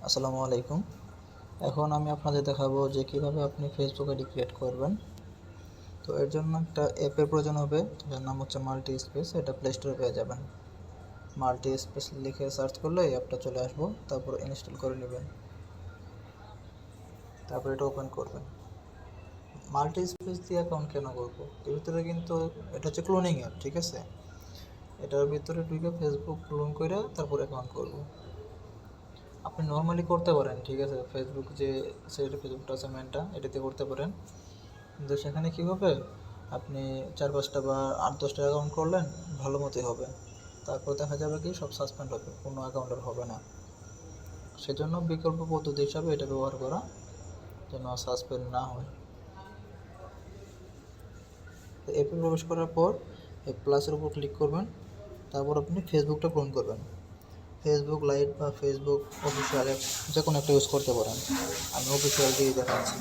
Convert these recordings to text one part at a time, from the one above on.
আসসালামু আলাইকুম। এখন আমি আপনাদের দেখাবো যে কিভাবে আপনি ফেসবুক আইডি ক্রিয়েট করবেন। তো এর জন্য একটা অ্যাপের প্রয়োজন হবে, যার নাম হচ্ছে মাল্টি স্পেস। এটা প্লে স্টোরে পেয়ে যাবেন। মাল্টি স্পেস লিখে সার্চ করলে এই অ্যাপটা চলে আসবো, তারপর ইনস্টল করে নেবেন, তারপর এটা ওপেন করবেন। মাল্টি স্পেস দিয়ে অ্যাকাউন্ট কেন করবো? এর ভিতরে কিন্তু এটা হচ্ছে ক্লোনিং অ্যাপ, ঠিক আছে? এটার ভিতরে ঢুকে ফেসবুক ক্লোন করে তারপর অ্যাকাউন্ট করবো। আপনি নর্মালি করতে পারেন, ঠিক আছে? ফেসবুক যে সেটা ফেসবুকটা আছে মেনটা, এটাতে করতে পারেন। কিন্তু সেখানে কী হবে, আপনি 4-5টা বা 8-10টা অ্যাকাউন্ট করলেন, ভালো মতোই হবে। তারপর দেখা যাবে কি সব সাসপেন্ড হবে, কোনো অ্যাকাউন্টের হবে না। সেজন্য বিকল্প পদ্ধতি হিসাবে এটা ব্যবহার করা, যেন সাসপেন্ড না হয়। তো অ্যাপে প্রবেশ করার পর এই প্লাসের উপর ক্লিক করবেন, তারপর আপনি ফেসবুকটা ক্লোন করবেন। ফেসবুক লাইট বা ফেসবুক অফিসিয়াল অ্যাপ যে কোনো একটা ইউজ করতে পারেন। আমি অফিসিয়াল দিয়ে দেখাচ্ছি।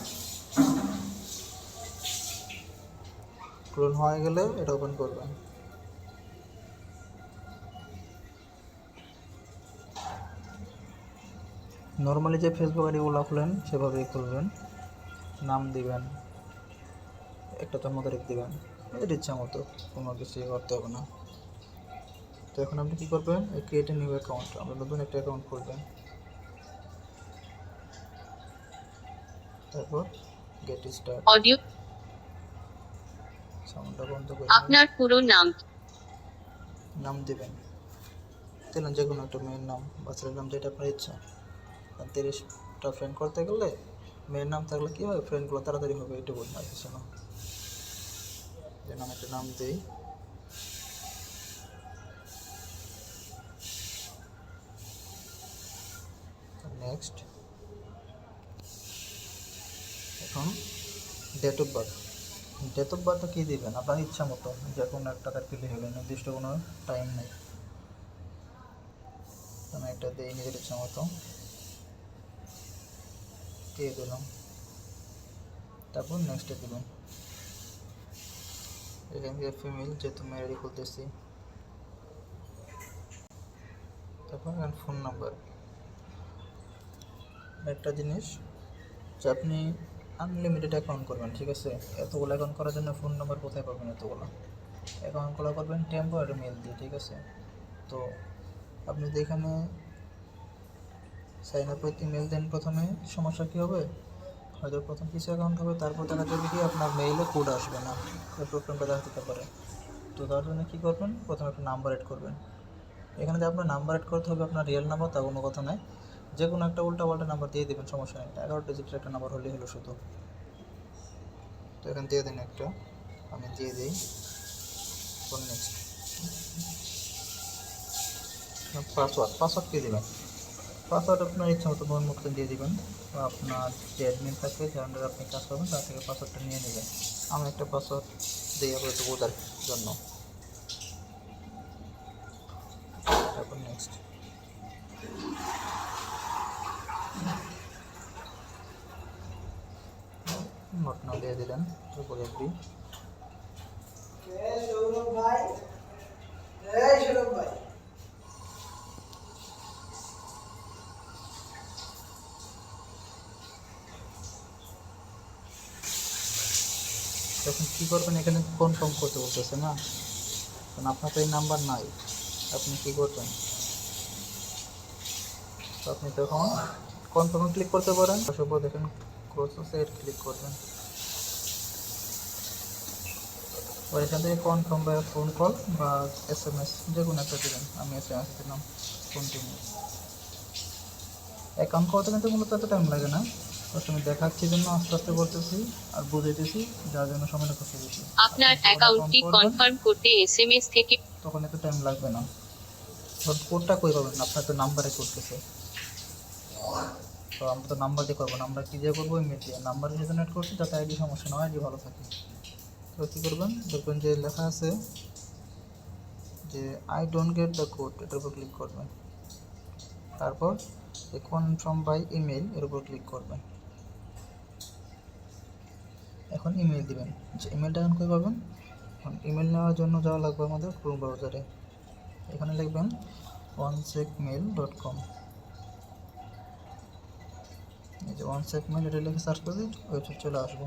ক্লোন হয়ে গেলে এটা ওপেন করবেন। নর্মালি যে ফেসবুক আইডিগুলো খুলেন সেভাবেই খুলবেন। নাম দিবেন, একটা জন্ম তারিখ দিবেন, এদের ইচ্ছা মতো, কোনো কিছু করতে হবে না। তো এখন আপনি কী করবেন, এই ক্রিয়েট এ নিউ অ্যাকাউন্ট, আপনি নতুন একটা অ্যাকাউন্ট খুলবেন। তারপর গেট স্টার্ট, অডিও সাউন্ডটা বন্ধ করে আপনার পুরো নাম নাম দিবেন। দিলেন যে কোনো একটা মেয়ের নাম বা ছেলের নাম, যেটা আপনার ইচ্ছা। আর 30টা ফ্রেন্ড করতে গেলে মেয়ের নাম থাকলে কী হয়, ফ্রেন্ডগুলো তাড়াতাড়ি হবে, এটুকুই, আর কিছু না। যেন আমি একটা নাম দিই, নেক্সট। এখন date of birth, date of বার্থটা কী দিবেন আপনার ইচ্ছা মতো, যে কোনো একটা তার দিলে হলো, নির্দিষ্ট কোনো টাইম নেই। আমি একটা দিই নিজের ইচ্ছা মতো, দিয়ে দিলাম। তারপর নেক্সটে দিলাম। এখান থেকে ফিমেল, যেহেতু মেয়েরই খুলতেছি। তারপর এখানে ফোন নাম্বার। একটা জিনিস, যে আপনি আনলিমিটেড অ্যাকাউন্ট করবেন, ঠিক আছে? এতগুলো অ্যাকাউন্ট করার জন্য ফোন নাম্বার কোথায় পাবেন? এতগুলো অ্যাকাউন্ট খোলা করবেন টেম্পোরারি মেল দিয়ে, ঠিক আছে? তো আপনি যদি এখানে সাইন আপ উইথ ইমেল দেন, প্রথমে সমস্যা কী হবে, হয়তো প্রথম কিছু অ্যাকাউন্ট হবে, তারপর দেখা যাবে কি আপনার মেইলে কোড আসবে না, প্রবলেমটা দেখা দিতে পারে। তো তার জন্য কী করবেন, প্রথমে একটা নাম্বার এড করবেন। এখানে যে আপনার নাম্বার এড করতে হবে আপনার রিয়েল নাম্বার, তা কোনো কথা নয়। যে কোনো একটা উল্টাপাল্টা নাম্বার দিয়ে দেবেন, সমস্যা নেই। 11 ডিজিটের একটা নাম্বার হলেই হলো শুধু। তো এখানে দিয়ে দিন একটা, আমি দিয়ে দিই। নেক্সট পাসওয়ার্ড কী দেবেন? পাসওয়ার্ড আপনার ইচ্ছা মতো মন মতো দিয়ে দেবেন, বা আপনার যে অ্যাডমিন থাকবে, যে আন্ডারে আপনি কাজ করবেন, তার থেকে পাসওয়ার্ডটা নিয়ে নেবেন। আমি একটা পাসওয়ার্ড দিই আপাতত বোঝার জন্য। তারপর নেক্সট, নোট নাও দিয়ে দিলেন, তারপর এগ্রি। তখন কী করবেন, এখানে কনফার্ম করতে বলতেছে না, কারণ আপনার তো এই নাম্বার নাই। আপনি কী করবেন, তো আপনি তখন কনফার্মে ক্লিক করতে পারেন, তারপর দেখেন প্রসেসে ক্লিক করবেন। আর এখান থেকে কনফার্ম বা ফোন কল বা SMS যে কোনো একটা দেবেন। আমি SMS দিলাম, কন্টিনিউ। অ্যাকাউন্ট করতে কিন্তু মূলত এত টাইম লাগে না, ফার্স্ট আমি দেখাচ্ছি জন্য আস্তে আস্তে বলতেছি আর বুঝাইতেছি, যার জন্য সময়টা করতে বেশি। আপনি আপনার যখন অ্যাকাউন্ট অ্যাকাউন্টটি করবেন কনফার্ম করতে এসএমএস থেকে তখন এত টাইম লাগবে না। তখন কোডটা কই পাবেন, আপনার তো নাম্বারে করতেছে, তো আমরা তো নাম্বার দিয়ে করবো না, আমরা কী দিয়ে করবো, ইমেল দিয়ে। নাম্বারের সাথে নেট করছি যাতে আইডি সমস্যা না হয়, আইডি ভালো থাকে। তো কী করবেন, দেখবেন যে লেখা আছে যে I don't get the code, এটার উপর ক্লিক করবেন। তারপর কনফার্ম বাই ইমেল এর উপর ক্লিক করবেন। এখন ইমেল দিবেন, যে ইমেলটা এখন কই পাবেন, এখন ইমেল নেওয়ার জন্য যাওয়া লাগবে আমাদের ক্রোম ব্রাউজারে। এখানে লিখবেন onecheckmail.com। এই যে ওয়ান সেগমেন্ট এটা লিখে সার্চ করে দিন, ওয়েবসাইট চলে আসবো।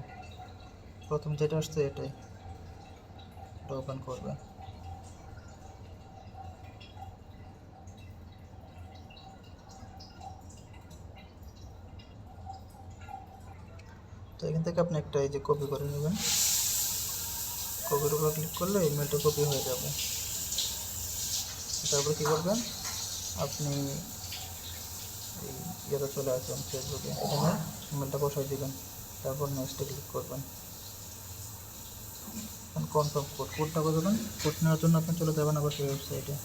প্রথম যেটা আসছে এটাই, এটা ওপেন করবে। তো এখান থেকে আপনি একটা এই যে কপি করে নেবেন, কপির উপর ক্লিক করলে ইমেলটা কপি হয়ে যাবে। তারপরে কী করবেন, আপনি এই ইয়েতে চলে আসবেন ফেসবুকে, এখানে ইমেলটা বসাই দিবেন, তারপর নেক্সটে ক্লিক করবেন। কনফার্ম কোডটা করবেন। কোড নেওয়ার জন্য আপনি চলে যাবেন আবার সেই ওয়েবসাইটে,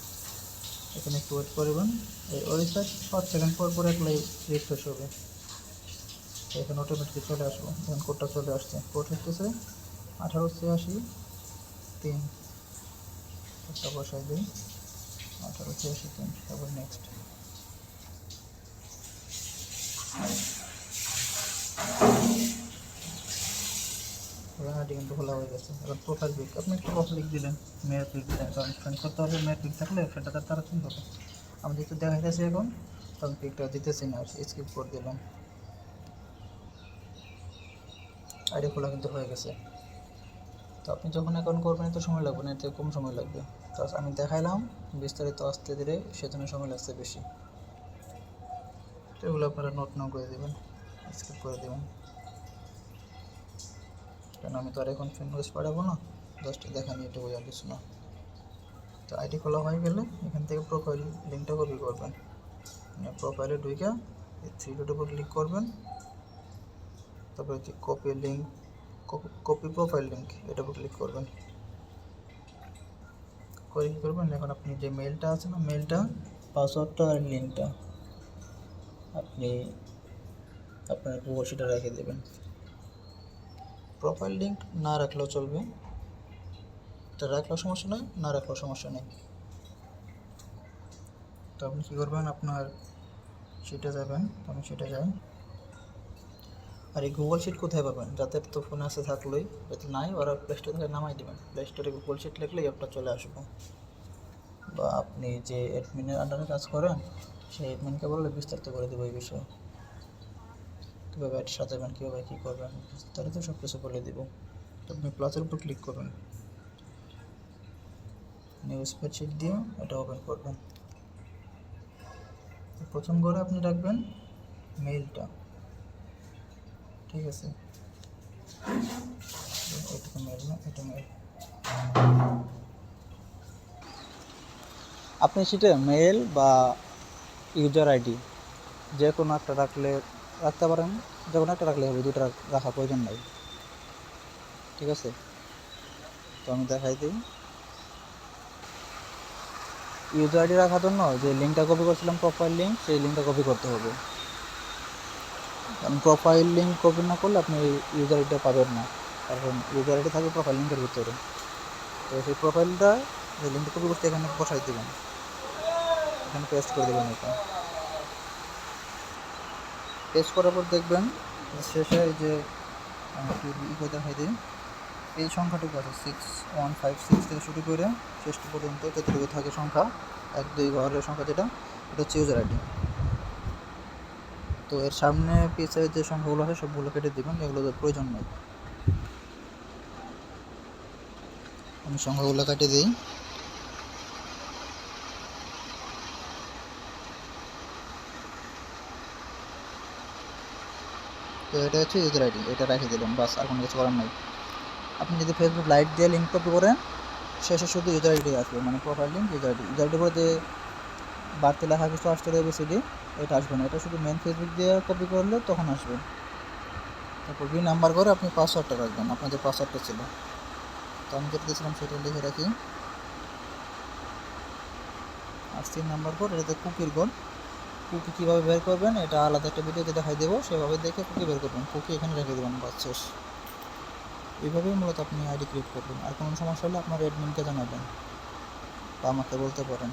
এখানে একটু ওয়েট করবেন। এই ওয়েবসাইট 5 সেকেন্ড পর পর একলাই রিফ্রেশ হবে, এখানে অটোমেটিক চলে আসবো। এখন কোডটা চলে আসছে, কোড হচ্ছে 1886-3, কোডটা বসাই দিই 1886-3, তারপর নেক্সট। আইডি কিন্তু খোলা হয়ে গেছে। এবার প্রোফাইল পিক আপনি একটু লিখ দিলেন, মেয়ের পিক দিলেন, কারণ ফ্রেন্ড করতে হবে, মেয়ের পিক থাকলে সেটা তার তাড়াতাড়ি হবে। আমি যেহেতু দেখা গেছে এখন, তখন পিকটা দিতেছি না, স্কিপ করে দিলাম। আইডি খোলা কিন্তু হয়ে গেছে। তো আপনি যখন অ্যাকাউন্ট করবেন এত সময় লাগবে না, এতে কম সময় লাগবে। তো আমি দেখাইলাম বিস্তারিত আস্তে ধীরে, সেজন্য সময় লাগছে বেশি। তো এগুলো আপনারা নোট নাও করে দেবেন, স্কিপ করে দেবেন, কারণ আমি তো আর এখন ফ্রেন্ড রিকোয়েস্ট পাঠাবো না, জাস্ট দেখা নিয়ে এটুকু আর কিছু না। তো আইডি খোলা হয়ে গেলে এখান থেকে প্রোফাইল লিঙ্কটা কপি করবেন, প্রোফাইলে ঢুকে এই থ্রি ডটের উপর ক্লিক করবেন, তারপরে যে copy link, copy profile link, এটার উপর ক্লিক করবেন। করে কী করবেন, এখন আপনি যে মেলটা আছে না, মেলটা, পাসওয়ার্ডটা আর লিঙ্কটা আপনি আপনার গুগল শিটে রেখে দেবেন। প্রোফাইল লিঙ্ক না রাখলেও চলবে, এটা রাখলেও সমস্যা নেই, না রাখলেও সমস্যা নেই। তো আপনি কী করবেন, আপনার শিটে যাবেন, আমি শিটে যাই। আর এই গুগল শিট কোথায় পাবেন, যাদের তো ফোনে আসে থাকলেই, যাতে নাই ওরা প্লে স্টোর থেকে নামাই দেবেন, প্লে স্টোরে গুগল শিট লিখলেই অ্যাপটা চলে আসবে। বা আপনি যে অ্যাডমিনের আন্ডারে কাজ করেন সেই অ্যাডমিনকে বললে বিস্তারিত করে দেবো এই বিষয়ে, কীভাবে অ্যাড সাজাবেন, কীভাবে কী করবেন, বিস্তারিত সব কিছু বলে দেবো। তো আপনি প্লাসের উপর ক্লিক করবেন, নিউ স্প্রেডশিট দিয়ে এটা ওপেন করবেন। প্রথম ঘরে আপনি রাখবেন মেইলটা, ঠিক আছে, এটা তো মেইল না, এটা মেইল। আপনি সেটা মেইল বা ইউজার আইডি যে কোনো একটা রাখতে পারেন, যে কোনো একটা রাখলে হবে, দুটো রাখার প্রয়োজন নাই, ঠিক আছে। তো আমি দেখাই দিই, ইউজার আইডি রাখার জন্য যে লিঙ্কটা কপি করছিলাম প্রোফাইল লিঙ্ক, সেই লিঙ্কটা কপি করতে হবে, কারণ প্রোফাইল লিঙ্ক কপি না করলে আপনি ইউজার আইডিটা পাবেন না, কারণ ইউজার আইডি থাকবে প্রোফাইল লিঙ্কের ভিতরে। তো সেই প্রোফাইলটা যে লিঙ্কটা কপি করতে এখানে বসাই দেবেন, এখানে পেস্ট করে দেবেন। এটা পেস্ট করার পর দেখবেন শেষে এই যে দেখাই দিই, এই সংখ্যাটুকু আছে 6156 থেকে শুরু করে শেষ পর্যন্ত যতটুকু থাকে সংখ্যা, 1-2 ঘরের সংখ্যা, যেটা এটা হচ্ছে ইউজার আইডি। তো এর সামনে পিছে যে সংখ্যাগুলো আছে সবগুলো কেটে দেবেন, এগুলো প্রয়োজন নেই। আমি সংখ্যাগুলো কেটে দিই। তো এটা হচ্ছে ইউজার আইডি, এটা রেখে দিলাম, বাস, আর কোনো কিছু করার নাই। আপনি যদি ফেসবুক লাইট দিয়ে লিঙ্ক কপি করেন, শেষে শুধু ইউজার আইডি আসবে, মানে profile link, user ID. User আইডির পরে যে বাড়তি লেখা কিছু আসতে হবে সিডি, এটা আসবে না, এটা শুধু মেন ফেসবুক দিয়ে কপি করলে তখন আসবে। তারপর বি নাম্বার করে আপনি পাসওয়ার্ডটা রাখবেন, আপনার যে পাসওয়ার্ডটা ছিল। তো আমি যেটা দিয়েছিলাম সেটা লিখে রাখি, আর 3 নাম্বার কোড, এটাতে কুকির কোড। কুকি কীভাবে বের করবেন এটা আলাদা একটা ভিডিওতে দেখাই দেবো, সেভাবে দেখে কুকি বের করবেন, কুকি এখানে রেখে দেবেন, বাস শেষ। এইভাবেই মূলত আপনি আইডি ক্রিয়েট করবেন। আর কোনো সমস্যা হলে আপনার অ্যাডমিনকে জানাবেন বা আমাকে বলতে পারেন।